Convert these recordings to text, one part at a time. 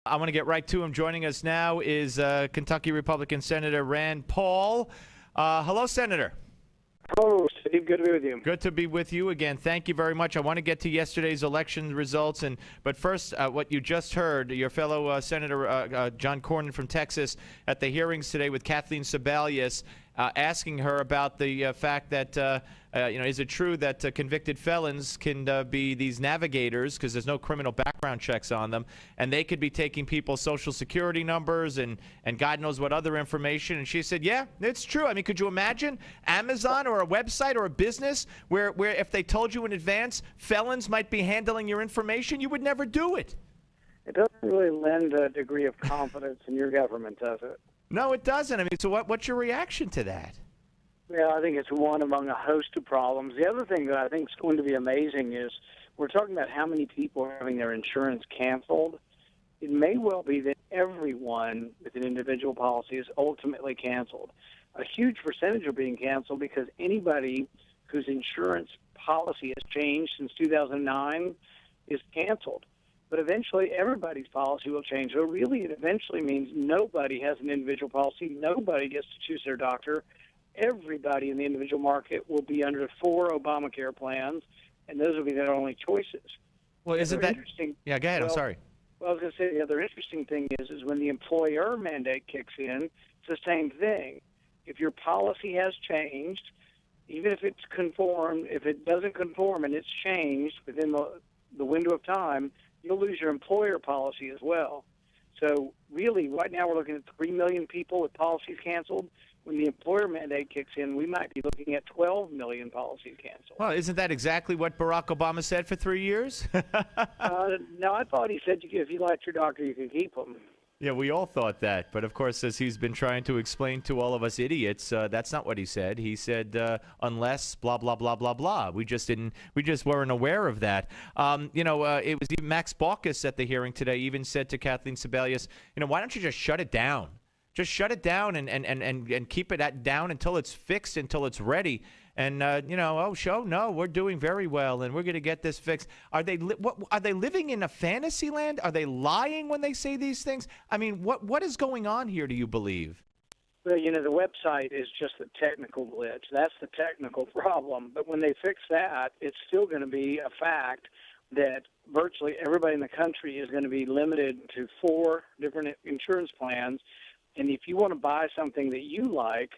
I want to get right to him. Joining us now is Kentucky Republican Senator Rand Paul. Hello, Senator. Hello, Steve. Good to be with you. Good to be with you again. Thank you very much. I want to get to yesterday's election results, but first, what you just heard, your fellow Senator John Cornyn from Texas at the hearings today with Kathleen Sebelius, asking her about the fact that, is it true that convicted felons can be these navigators because there's no criminal background checks on them, and they could be taking people's social security numbers and God knows what other information. And she said, yeah, it's true. I mean, could you imagine Amazon or a website or a business where if they told you in advance felons might be handling your information, you would never do it? It doesn't really lend a degree of confidence in your government, does it? No, it doesn't. I mean, so what's your reaction to that? Well, I think it's one among a host of problems. The other thing that I think is going to be amazing is we're talking about how many people are having their insurance canceled. It may well be that everyone with an individual policy is ultimately canceled. A huge percentage are being canceled because anybody whose insurance policy has changed since 2009 is canceled. But eventually, everybody's policy will change. So really, it eventually means nobody has an individual policy. Nobody gets to choose their doctor. Everybody in the individual market will be under 4 Obamacare plans, and those will be their only choices. Well, isn't that interesting? Yeah, go ahead. Well, I'm sorry. Well, I was going to say the other interesting thing is when the employer mandate kicks in, it's the same thing. If your policy has changed, even if it's conformed, if it doesn't conform and it's changed within the window of time, you'll lose your employer policy as well. So really, right now we're looking at 3 million people with policies canceled. When the employer mandate kicks in, we might be looking at 12 million policies canceled. Well, isn't that exactly what Barack Obama said for 3 years? No, I thought he said if you liked your doctor, you could keep him. Yeah, we all thought that. But, of course, as he's been trying to explain to all of us idiots, that's not what he said. He said, unless blah, blah, blah, blah, blah. We just weren't aware of that. It was even Max Baucus at the hearing today even said to Kathleen Sebelius, why don't you just shut it down? Just shut it down and keep it down until it's fixed, until it's ready. And, no, we're doing very well, and we're going to get this fixed. Are they living in a fantasy land? Are they lying when they say these things? I mean, what is going on here, do you believe? Well, the website is just a technical glitch. That's the technical problem. But when they fix that, it's still going to be a fact that virtually everybody in the country is going to be limited to 4 different insurance plans. And if you want to buy something that you like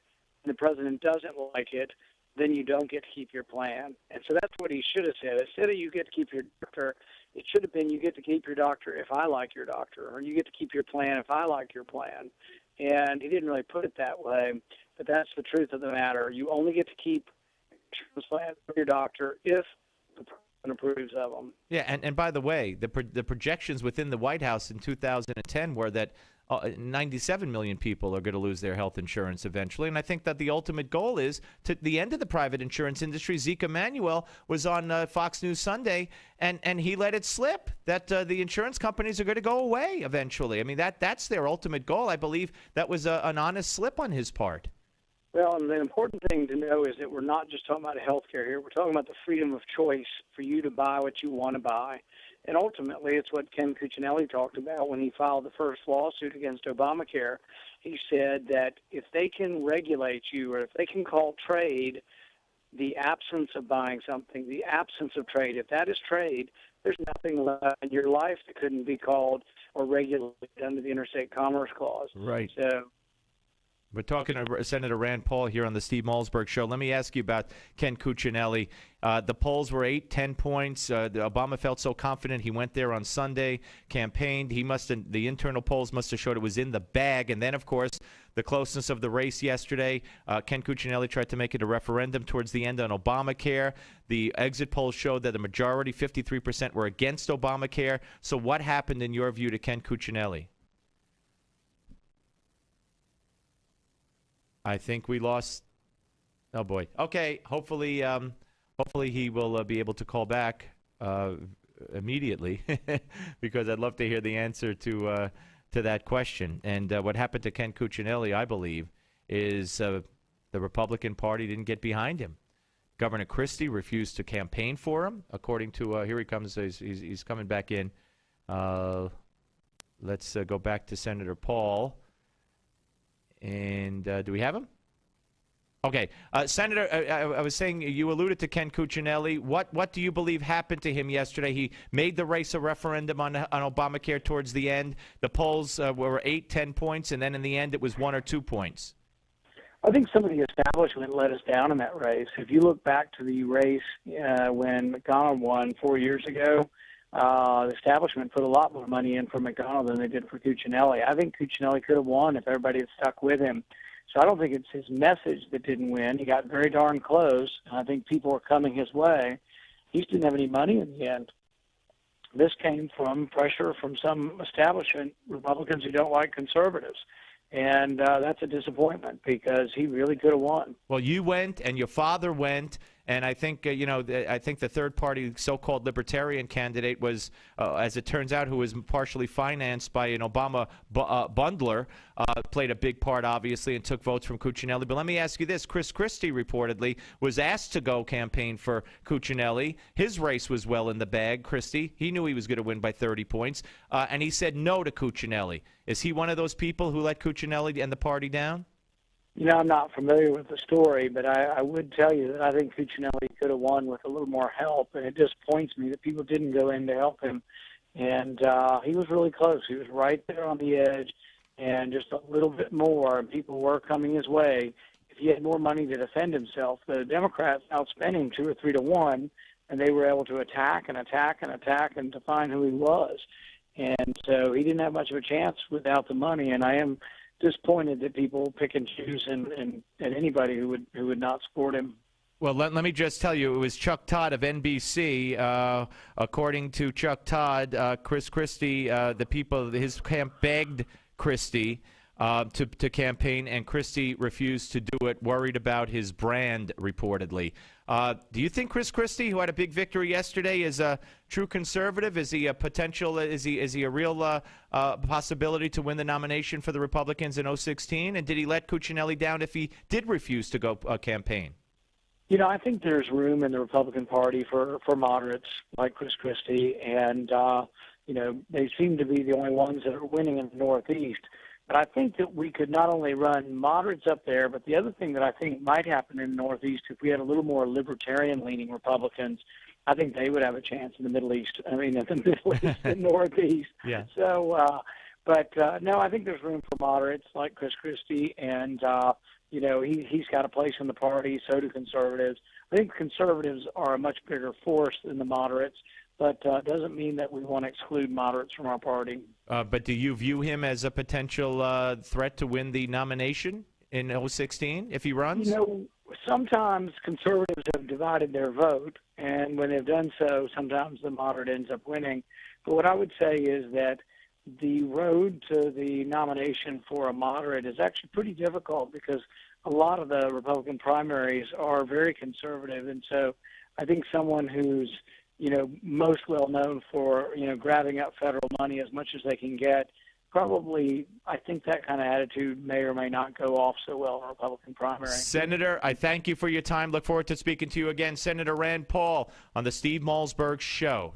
and the president doesn't like it, then you don't get to keep your plan. And so that's what he should have said. Instead of you get to keep your doctor, it should have been you get to keep your doctor if I like your doctor, or you get to keep your plan if I like your plan. And he didn't really put it that way, but that's the truth of the matter. You only get to keep insurance plans for your doctor if the president approves of them. Yeah, and by the way, the projections within the White House in 2010 were that 97 million people are going to lose their health insurance eventually. And I think that the ultimate goal is to the end of the private insurance industry. Zeke Emanuel was on Fox News Sunday, and he let it slip that the insurance companies are going to go away eventually. I mean, that's their ultimate goal. I believe that was an honest slip on his part. Well, and the important thing to know is that we're not just talking about health care here. We're talking about the freedom of choice for you to buy what you want to buy. And ultimately, it's what Ken Cuccinelli talked about when he filed the first lawsuit against Obamacare. He said that if they can regulate you, or if they can call trade the absence of buying something, the absence of trade, if that is trade, there's nothing left in your life that couldn't be called or regulated under the Interstate Commerce Clause. Right. So we're talking to Senator Rand Paul here on the Steve Malzberg Show. Let me ask you about Ken Cuccinelli. The polls were 8-10 points. Obama felt so confident. He went there on Sunday, campaigned. The internal polls must have showed it was in the bag. And then, of course, the closeness of the race yesterday. Ken Cuccinelli tried to make it a referendum towards the end on Obamacare. The exit polls showed that the majority, 53%, were against Obamacare. So what happened, in your view, to Ken Cuccinelli? I think we lost. Oh boy. Okay. Hopefully he will be able to call back immediately, because I'd love to hear the answer to that question. And what happened to Ken Cuccinelli, I believe, is the Republican Party didn't get behind him. Governor Christie refused to campaign for him, according to here he comes. He's coming back in. Let's go back to Senator Paul. And do we have him? Okay. Senator, I was saying you alluded to Ken Cuccinelli. What do you believe happened to him yesterday? He made the race a referendum on Obamacare towards the end. The polls were 8, 10 points, and then in the end it was 1 or 2 points. I think some of the establishment let us down in that race. If you look back to the race when McDonald won 4 years ago, the establishment put a lot more money in for McDonald than they did for Cuccinelli. I think Cuccinelli could have won if everybody had stuck with him. So I don't think it's his message that didn't win. He got very darn close, and I think people were coming his way. He just didn't have any money in the end. This came from pressure from some establishment Republicans who don't like conservatives. And that's a disappointment because he really could have won. Well, you went and your father went, and I think I think the third-party so-called libertarian candidate was, as it turns out, who was partially financed by an Obama bundler, played a big part, obviously, and took votes from Cuccinelli. But let me ask you this: Chris Christie reportedly was asked to go campaign for Cuccinelli. His race was well in the bag. Christie, he knew he was going to win by 30 points, and he said no to Cuccinelli. Is he one of those people who let Cuccinelli and the party down? You know, I'm not familiar with the story, but I would tell you that I think Cuccinelli could have won with a little more help, and it disappoints me that people didn't go in to help him. And he was really close. He was right there on the edge, and just a little bit more, and people were coming his way. If he had more money to defend himself, the Democrats outspent him 2 or 3 to 1, and they were able to attack and attack and attack and define who he was. And so he didn't have much of a chance without the money, and I am disappointed that people pick and choose and anybody who would not support him. Well, let me just tell you, it was Chuck Todd of NBC. According to Chuck Todd, Chris Christie, the people, his camp begged Christie to campaign, and Christie refused to do it, worried about his brand, reportedly. Do you think Chris Christie, who had a big victory yesterday, is a true conservative? Is he a potential? Is he a real possibility to win the nomination for the Republicans in 2016? And did he let Cuccinelli down if he did refuse to go campaign? You know, I think there's room in the Republican Party for moderates like Chris Christie, and you know, they seem to be the only ones that are winning in the Northeast. But I think that we could not only run moderates up there, but the other thing that I think might happen in the Northeast, if we had a little more libertarian-leaning Republicans, I think they would have a chance in the Middle East. I mean, in the Middle East and Northeast. Yeah. So, no, I think there's room for moderates like Chris Christie, and you know, he's got a place in the party. So do conservatives. I think conservatives are a much bigger force than the moderates. But it doesn't mean that we want to exclude moderates from our party. But do you view him as a potential threat to win the nomination in 2016 if he runs? You know, sometimes conservatives have divided their vote, and when they've done so, sometimes the moderate ends up winning. But what I would say is that the road to the nomination for a moderate is actually pretty difficult because a lot of the Republican primaries are very conservative. And so I think someone who's most well known for, grabbing up federal money as much as they can get, probably, I think that kind of attitude may or may not go off so well in a Republican primary. Senator, I thank you for your time. Look forward to speaking to you again. Senator Rand Paul on the Steve Malzberg Show.